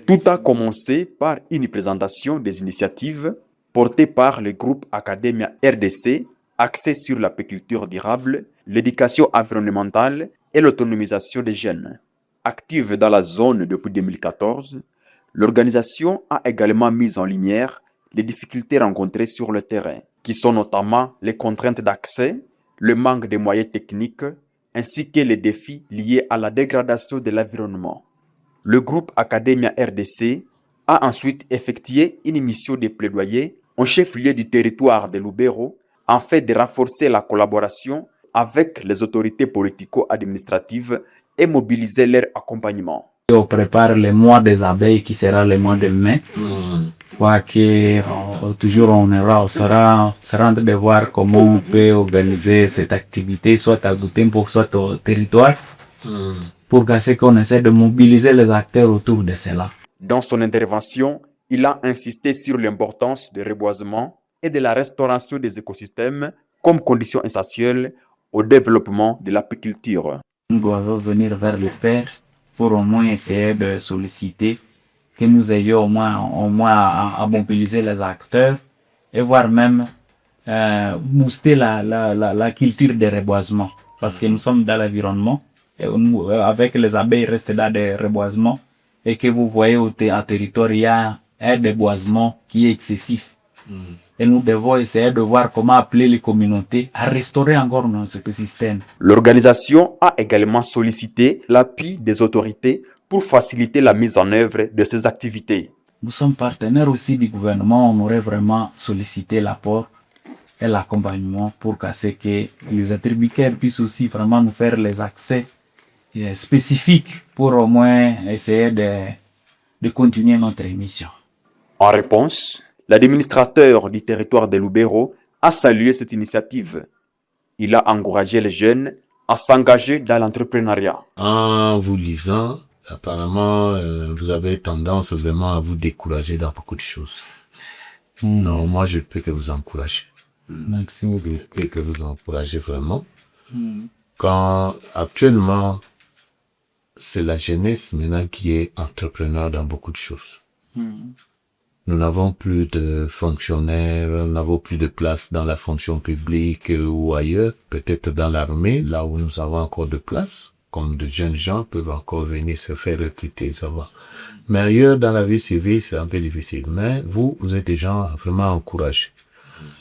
Tout a commencé par une présentation des initiatives portées par le groupe Academia RDC, axé sur l'apiculture durable, l'éducation environnementale et l'autonomisation des jeunes. Active dans la zone depuis 2014, l'organisation a également mis en lumière les difficultés rencontrées sur le terrain, qui sont notamment les contraintes d'accès, le manque de moyens techniques, ainsi que les défis liés à la dégradation de l'environnement. Le groupe Academia RDC a ensuite effectué une mission de plaidoyer en chef-lieu du territoire de Lubero afin de renforcer la collaboration avec les autorités politico-administratives et mobiliser leur accompagnement. On prépare le mois des abeilles qui sera le mois de mai. Toujours on sera en train de voir comment on peut organiser cette activité, soit à Goutempo, soit au territoire, pour qu'on essaie de mobiliser les acteurs autour de cela. Dans son intervention, il a insisté sur l'importance du reboisement et de la restauration des écosystèmes comme condition essentielle au développement de l'apiculture. Nous devons venir vers le père pour au moins essayer de solliciter que nous ayons au moins à mobiliser les acteurs et voire même booster la culture de reboisement. Parce que nous sommes dans l'environnement et avec les abeilles restent dans des reboisements et que vous voyez au territoire il y a un déboisement qui est excessif. Et nous devons essayer de voir comment appeler les communautés à restaurer encore nos écosystèmes. L'organisation a également sollicité l'appui des autorités pour faciliter la mise en œuvre de ces activités. Nous sommes partenaires aussi du gouvernement, on aurait vraiment sollicité l'apport et l'accompagnement pour que les attribucaires puissent aussi vraiment nous faire les accès spécifiques pour au moins essayer de continuer notre émission. En réponse, l'administrateur du territoire de Lubero a salué cette initiative. Il a encouragé les jeunes à s'engager dans l'entrepreneuriat. En vous lisant, apparemment, vous avez tendance vraiment à vous décourager dans beaucoup de choses. Non, moi, je ne peux que vous encourager. Merci beaucoup. Je peux que vous encourager vraiment. Quand actuellement, c'est la jeunesse maintenant qui est entrepreneur dans beaucoup de choses. Nous n'avons plus de fonctionnaires, nous n'avons plus de place dans la fonction publique ou ailleurs, peut-être dans l'armée, là où nous avons encore de place, comme de jeunes gens peuvent encore venir se faire recruter, ça va. Mais ailleurs, dans la vie civile, c'est un peu difficile. Mais vous êtes des gens vraiment encouragés.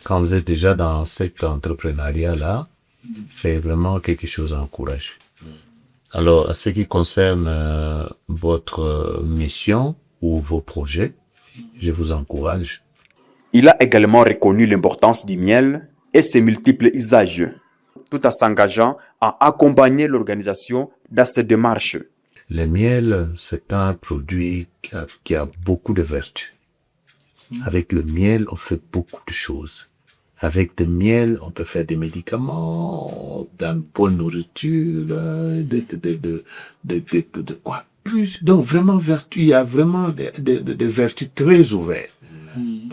Quand vous êtes déjà dans cet entrepreneuriat-là, c'est vraiment quelque chose à encourager. Alors, à ce qui concerne votre mission ou vos projets, je vous encourage. Il a également reconnu l'importance du miel et ses multiples usages, tout en s'engageant à accompagner l'organisation dans cette démarche. Le miel, c'est un produit qui a beaucoup de vertus. Avec le miel, on fait beaucoup de choses. Avec le miel, on peut faire des médicaments, de bonne nourriture, de quoi plus. Donc vraiment vertu, il y a vraiment des vertus très ouvertes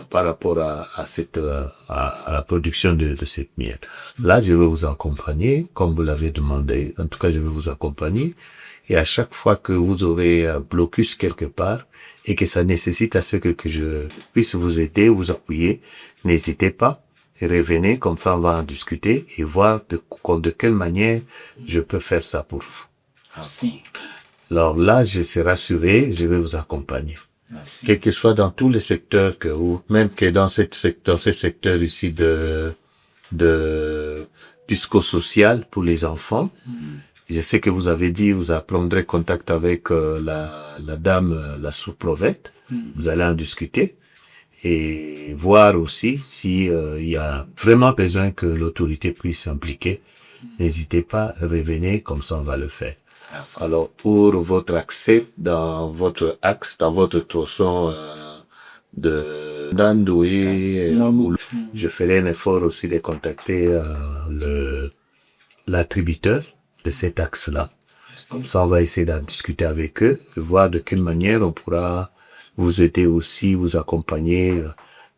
par rapport à la production de cette miel. Là, je vais vous accompagner, comme vous l'avez demandé. En tout cas, je vais vous accompagner. Et à chaque fois que vous aurez un blocus quelque part et que ça nécessite à ce que je puisse vous aider, vous appuyer, n'hésitez pas. Revenez, comme ça on va en discuter et voir de quelle manière je peux faire ça pour vous. Merci. Alors là, je serai rassuré, je vais vous accompagner. Merci. Quel que soit dans tous les secteurs même que dans ces secteurs ici de psychosocial pour les enfants. Je sais que vous avez dit, vous prendrez contact avec la dame, la sous-prophète. Vous allez en discuter. Et voir aussi si il y a vraiment besoin que l'autorité puisse s'impliquer. N'hésitez pas, revenez, comme ça on va le faire. Merci. Alors pour votre accès dans votre axe, dans votre tronçon d'Andoué, je ferai un effort aussi de contacter l'attributeur de cet axe-là. Comme ça on va essayer d'en discuter avec eux, voir de quelle manière on pourra vous aider aussi, vous accompagner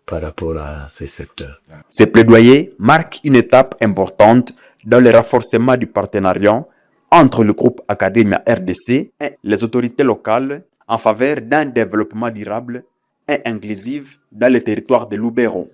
par rapport à ces secteurs. Ces plaidoyers marquent une étape importante dans le renforcement du partenariat entre le groupe Academia RDC et les autorités locales en faveur d'un développement durable et inclusif dans le territoire de Lubero.